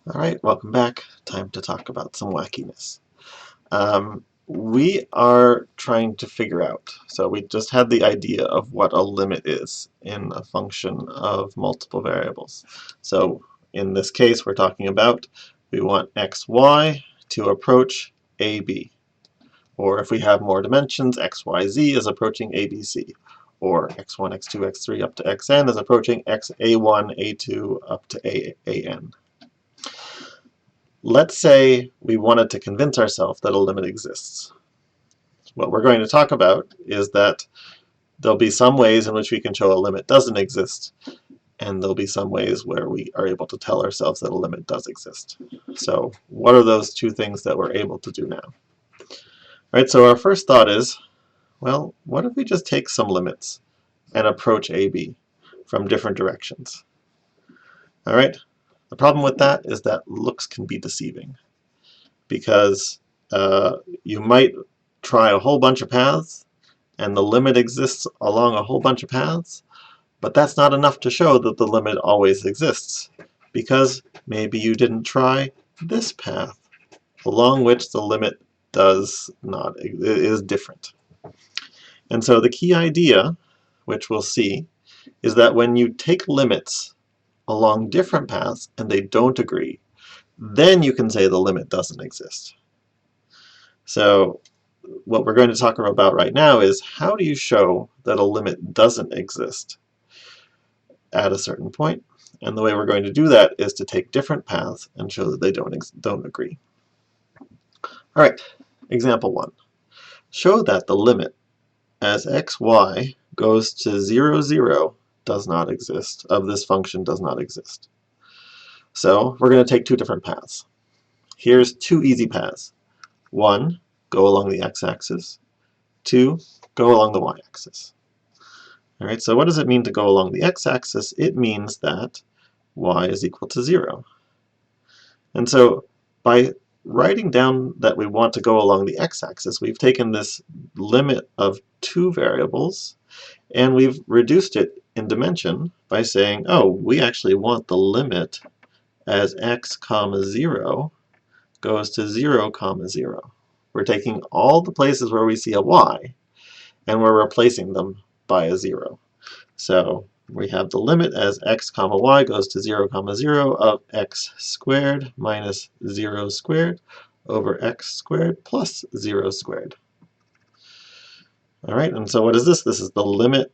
Alright, welcome back. Time to talk about some wackiness. We are trying to figure out, so we just had the idea of what a limit is in a function of multiple variables. So in this case we're talking about we want xy to approach ab. Or if we have more dimensions, xyz is approaching abc. Or x1, x2, x3 up to xn is approaching xa1, a2 up to an. Let's say we wanted to convince ourselves that a limit exists. What we're going to talk about is that there'll be some ways in which we can show a limit doesn't exist, and there'll be some ways where we are able to tell ourselves that a limit does exist. So what are those two things that we're able to do now? All right, so our first thought is, well, what if we just take some limits and approach AB from different directions? All right, the problem with that is that looks can be deceiving, because you might try a whole bunch of paths and the limit exists along a whole bunch of paths, but that's not enough to show that the limit always exists, because maybe you didn't try this path along which the limit is different. And so the key idea, which we'll see, is that when you take limits along different paths and they don't agree, then you can say the limit doesn't exist. So what we're going to talk about right now is how do you show that a limit doesn't exist at a certain point? And the way we're going to do that is to take different paths and show that they don't agree. All right, example 1. Show that the limit as xy goes to 0, 0 does not exist, of this function does not exist. So we're going to take two different paths. Here's two easy paths. 1, go along the x-axis. 2, go along the y-axis. All right, so what does it mean to go along the x-axis? It means that y is equal to 0. And so by writing down that we want to go along the x-axis, we've taken this limit of two variables and we've reduced it in dimension by saying, oh, we actually want the limit as x comma 0 goes to 0 comma 0. We're taking all the places where we see a y and we're replacing them by a 0. So we have the limit as x comma y goes to 0 comma 0 of x squared minus 0 squared over x squared plus 0 squared. All right, and so what is this? This is the limit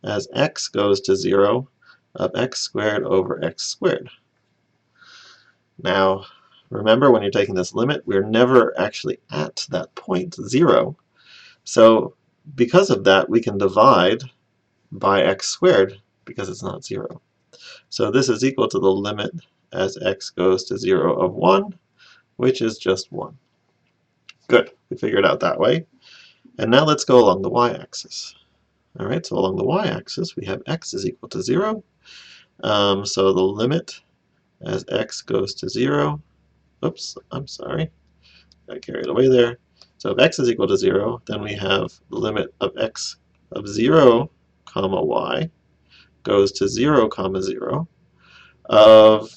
as x goes to 0 of x squared over x squared. Now, remember, when you're taking this limit, we're never actually at that point 0. So because of that, we can divide by x squared because it's not 0. So this is equal to the limit as x goes to 0 of 1, which is just 1. Good, we figured it out that way. And now let's go along the y-axis. All right, so along the y-axis, we have x is equal to 0. So the limit as x goes to 0, oops, I'm sorry, got carried away there. So if x is equal to 0, then we have the limit of x of 0 comma y goes to 0 comma 0 of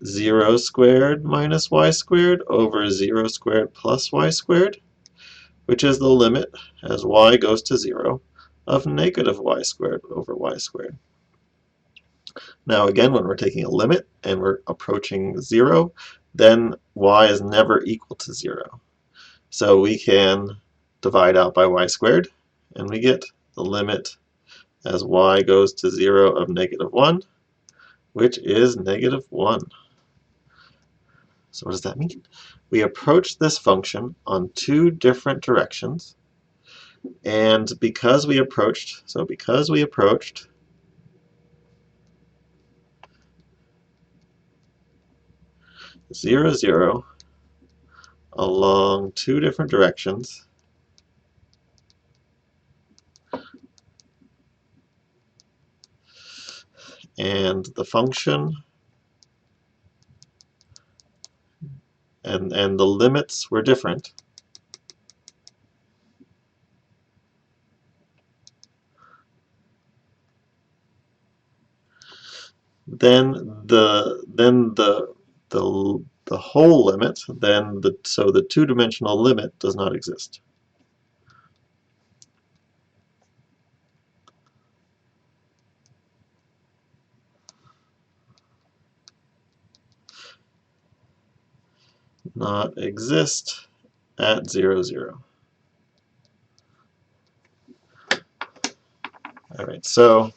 0 squared minus y squared over 0 squared plus y squared, which is the limit as y goes to 0 of negative y squared over y squared. Now again, when we're taking a limit and we're approaching 0, then y is never equal to 0. So we can divide out by y squared, and we get the limit as y goes to 0 of negative 1, which is negative 1. So what does that mean? We approach this function on two different directions, and because we approached 0, 0 along two different directions, and the function and the limits were different, then the the whole limit, then so the two-dimensional limit does not exist. Not exist at 0, 0. All right, so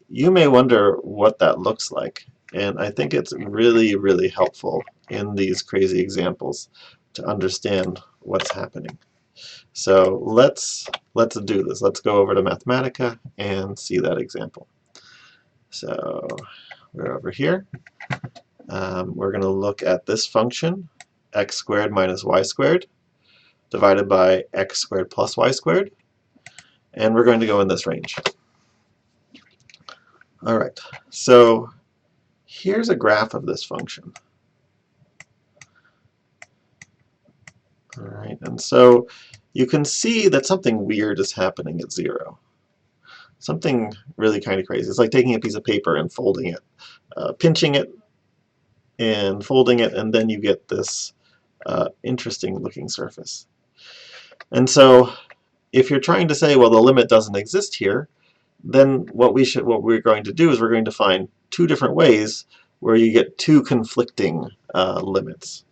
you may wonder what that looks like, and I think it's really, really helpful in these crazy examples to understand what's happening. So let's do this. Let's go over to Mathematica and see that example. So we're over here. We're going to look at this function, x squared minus y squared, divided by x squared plus y squared, and we're going to go in this range. All right, so here's a graph of this function. All right, and so you can see that something weird is happening at 0. Something really kind of crazy. It's like taking a piece of paper and folding it, pinching it and folding it, and then you get this interesting looking surface. And so if you're trying to say, well, the limit doesn't exist here, then what we're going to do is we're going to find two different ways where you get two conflicting limits.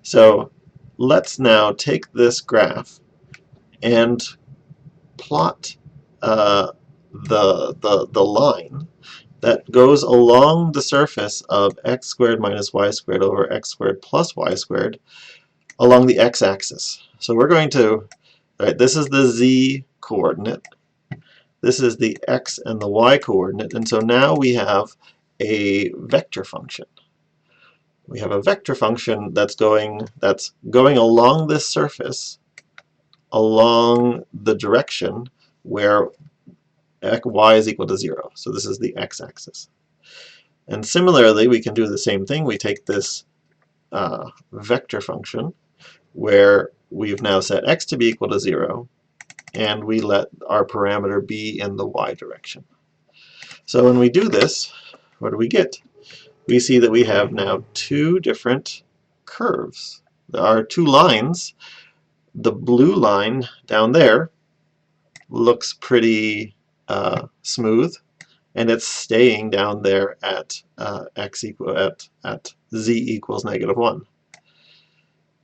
So let's now take this graph and plot the line that goes along the surface of x squared minus y squared over x squared plus y squared along the x-axis. So we're going to, right, this is the z coordinate, this is the x and the y coordinate, and so now we have a vector function. We have a vector function that's going along this surface along the direction where y is equal to 0. So this is the x-axis. And similarly, we can do the same thing. We take this vector function where we've now set x to be equal to 0, and we let our parameter be in the y direction. So when we do this, what do we get? We see that we have now two different curves. There are two lines. The blue line down there looks pretty smooth, and it's staying down there at z equals -1.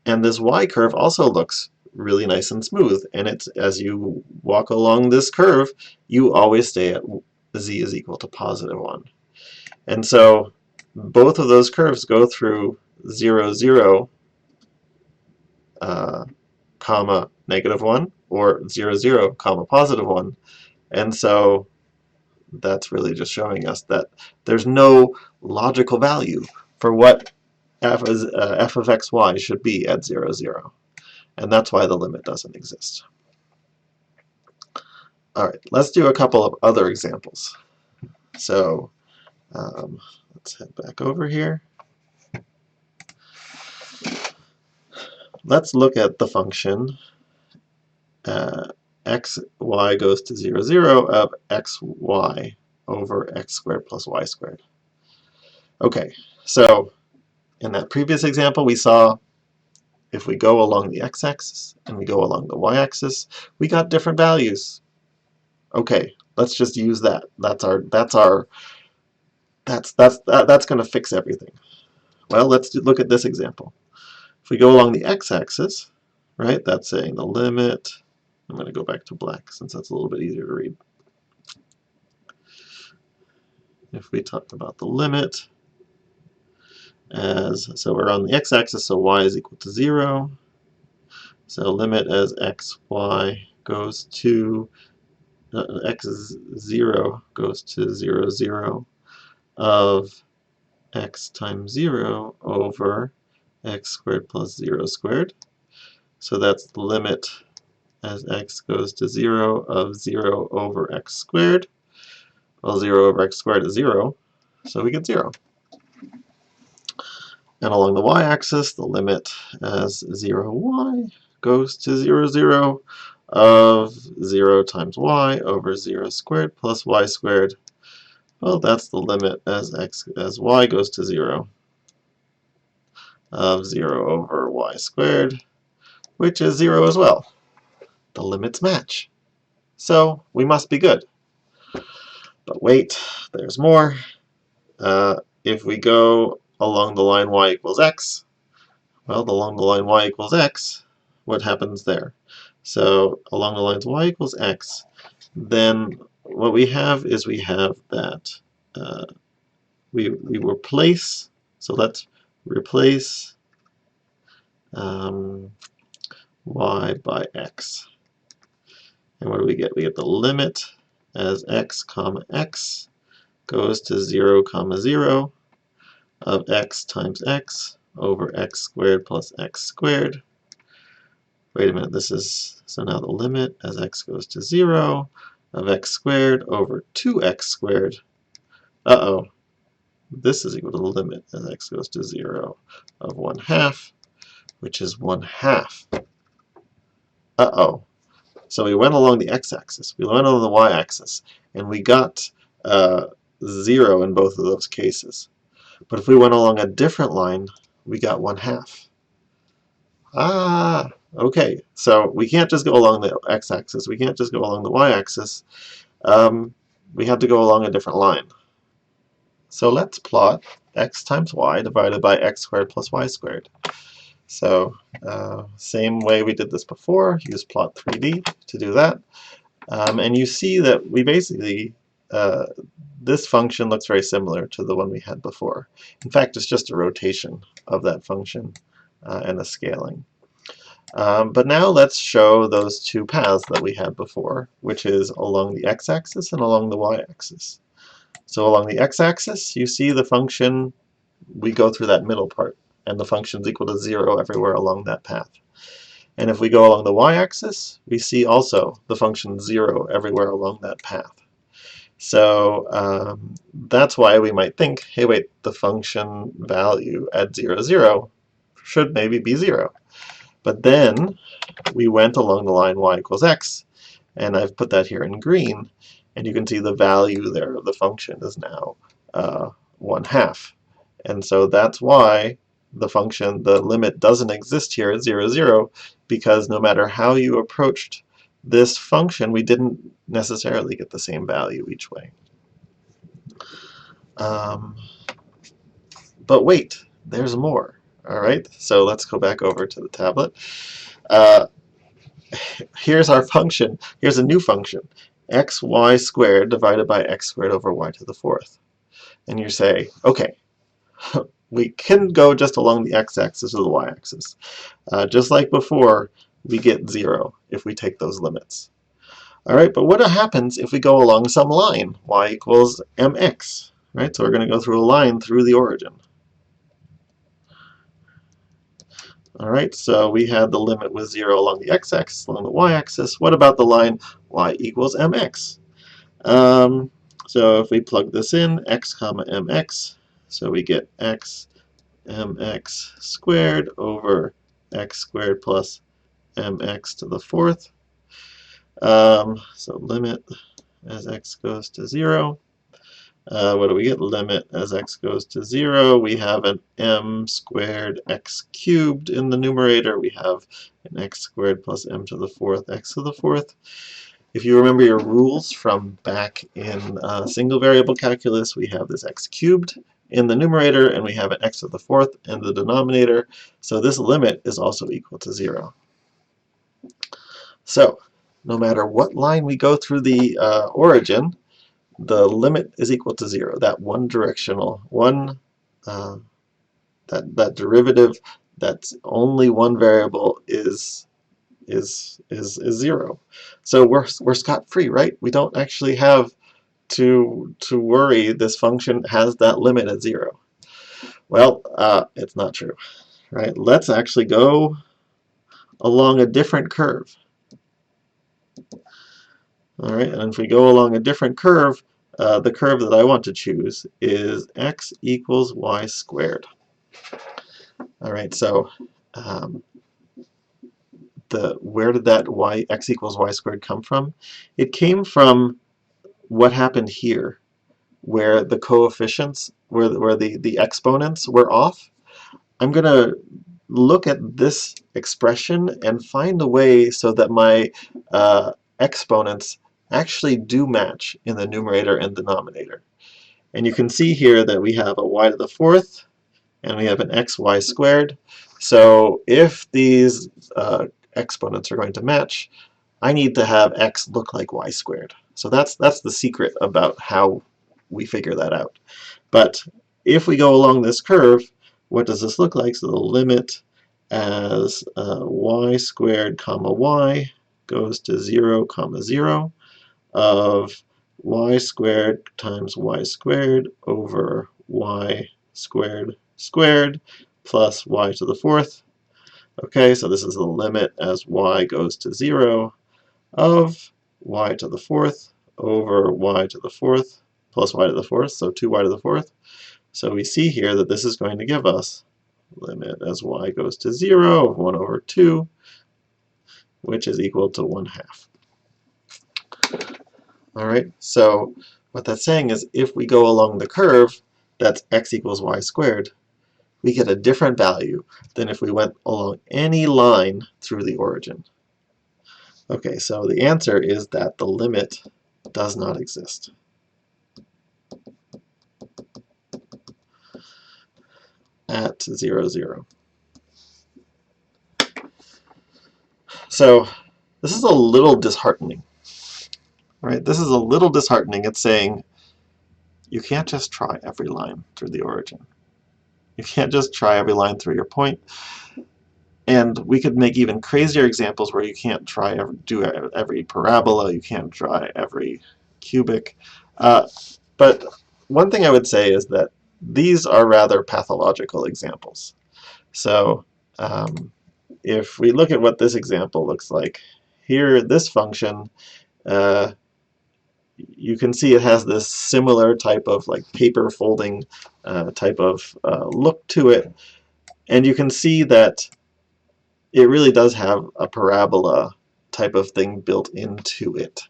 And this y curve also looks really nice and smooth, and it's, as you walk along this curve, you always stay at z is equal to +1. And so both of those curves go through 0, 0, comma -1, or 0, 0, comma +1. And so that's really just showing us that there's no logical value for what f of xy should be at 0, 0. And that's why the limit doesn't exist. All right, let's do a couple of other examples. So let's head back over here. Let's look at the function xy goes to 0, 0 of xy over x squared plus y squared. Okay, so in that previous example, we saw if we go along the x-axis and we go along the y-axis, we got different values. Okay, let's just use that. That's going to fix everything. Well, let's look at this example. If we go along the x-axis, right, that's saying the limit. I'm going to go back to black since that's a little bit easier to read. If we talk about the limit, so we're on the x-axis, so y is equal to 0. So limit as xy goes to x0 goes to 0, 0 of x times 0 over x squared plus 0 squared. So that's the limit as x goes to 0 of 0 over x squared. Well, 0 over x squared is 0, so we get 0. And along the y-axis, the limit as 0y goes to 0, 0 of 0 times y over 0 squared plus y squared. Well, that's the limit as y goes to 0. of 0 over y squared, which is 0 as well. The limits match. So we must be good. But wait, there's more. If we go along the line y equals x, well, along the line y equals x, what happens there? So along the lines y equals x, then what we have is we have that we replace, so let's replace y by x. And what do we get? We get the limit as x comma x goes to 0 comma 0 of x times x over x squared plus x squared. Wait a minute, this is, so now the limit as x goes to 0 of x squared over 2x squared. Uh-oh, this is equal to the limit as x goes to 0 of 1/2, which is 1/2. Uh-oh. So we went along the x-axis, we went along the y-axis, and we got 0 in both of those cases. But if we went along a different line, we got 1/2. Ah, okay. So we can't just go along the x-axis. We can't just go along the y-axis. We have to go along a different line. So let's plot x times y divided by x squared plus y squared. So same way we did this before, use plot 3D to do that. And you see that we basically, this function looks very similar to the one we had before. In fact, it's just a rotation of that function and a scaling. But now let's show those two paths that we had before, which is along the x-axis and along the y-axis. So along the x-axis, you see the function, we go through that middle part, and the function is equal to 0 everywhere along that path. And if we go along the y-axis, we see also the function 0 everywhere along that path. So that's why we might think, hey wait, the function value at 0, 0 should maybe be 0. But then we went along the line y equals x, and I've put that here in green, and you can see the value there of the function is now 1/2. And so that's why the function, the limit doesn't exist here at 0, 0, because no matter how you approached this function, we didn't necessarily get the same value each way. But wait, there's more. All right, so let's go back over to the tablet. Here's our function. Here's a new function, xy squared divided by x squared over y to the 4th. And you say, okay, we can go just along the x-axis or the y-axis. Just like before, we get 0 if we take those limits. All right, but what happens if we go along some line, y equals mx? Right, so we're going to go through a line through the origin. All right, so we had the limit with 0 along the x-axis, along the y-axis. What about the line y equals mx? So if we plug this in, x comma mx, so we get x mx squared over x squared plus mx to the 4th. So limit as x goes to 0. What do we get? Limit as x goes to 0. We have an m squared x cubed in the numerator. We have an x squared plus m to the 4th x to the 4th. If you remember your rules from back in single variable calculus, we have this x cubed in the numerator, and we have an x to the 4th in the denominator. So this limit is also equal to 0. So no matter what line we go through the origin, the limit is equal to 0. That one directional, that derivative that's only one variable is 0. So we're scot-free, right? We don't actually have to worry this function has that limit at 0. Well, it's not true, right? Let's actually go along a different curve. All right, and if we go along a different curve, the curve that I want to choose is x equals y squared. All right, so where did that x equals y squared come from? It came from what happened here, where the coefficients, where the exponents were off. I'm going to look at this expression and find a way so that my exponents actually do match in the numerator and denominator. And you can see here that we have a y to the fourth and we have an xy squared. So if these exponents are going to match, I need to have x look like y squared. So that's the secret about how we figure that out. But if we go along this curve, what does this look like? So the limit as y squared comma y goes to 0 comma 0 of y squared times y squared over y squared squared plus y to the fourth. Okay, so this is the limit as y goes to 0 of y to the fourth over y to the fourth plus y to the fourth, so 2y to the fourth. So we see here that this is going to give us limit as y goes to 0 of 1 over 2, which is equal to 1/2. All right, so what that's saying is if we go along the curve that's x equals y squared, we get a different value than if we went along any line through the origin. Okay, so the answer is that the limit does not exist. At 0, 0. So this is a little disheartening, right? This is a little disheartening. It's saying you can't just try every line through the origin. You can't just try every line through your point. And we could make even crazier examples where you can't do every parabola, you can't try every cubic. But one thing I would say is that these are rather pathological examples. So if we look at what this example looks like, here this function, you can see it has this similar type of like paper folding type of look to it. And you can see that it really does have a parabola type of thing built into it.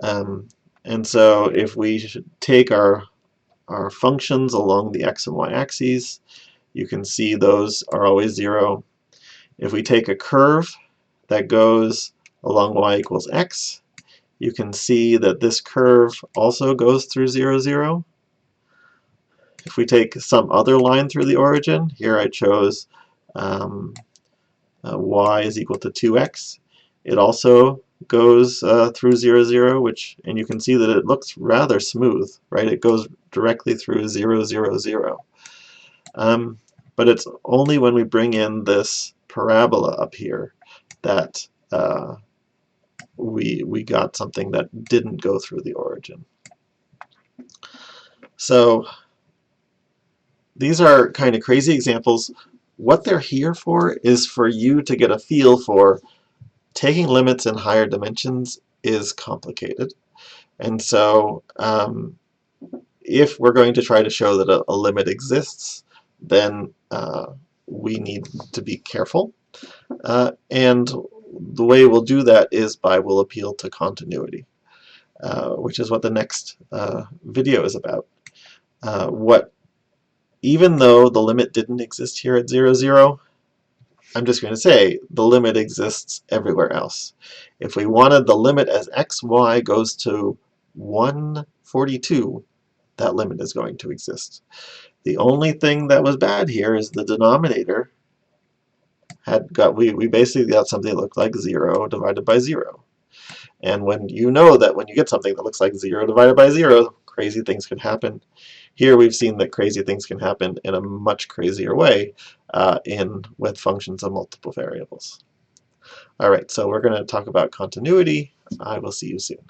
And so if we take our functions along the x and y axes, you can see those are always 0. If we take a curve that goes along y equals x, you can see that this curve also goes through 0, 0. If we take some other line through the origin, here I chose y is equal to 2x. It also goes through 0, 0, and you can see that it looks rather smooth, right? It goes directly through 0, 0, 0. But it's only when we bring in this parabola up here that we got something that didn't go through the origin. So these are kind of crazy examples. What they're here for is for you to get a feel for taking limits in higher dimensions is complicated. And so if we're going to try to show that a limit exists, then we need to be careful. And the way we'll do that is we'll appeal to continuity, which is what the next video is about. Even though the limit didn't exist here at 0, 0, I'm just going to say the limit exists everywhere else. If we wanted the limit as x, y goes to 142, that limit is going to exist. The only thing that was bad here is the denominator we basically got something that looked like 0 divided by 0. And when you know that when you get something that looks like 0 divided by 0, crazy things can happen. Here we've seen that crazy things can happen in a much crazier way with functions of multiple variables. All right, so we're going to talk about continuity. I will see you soon.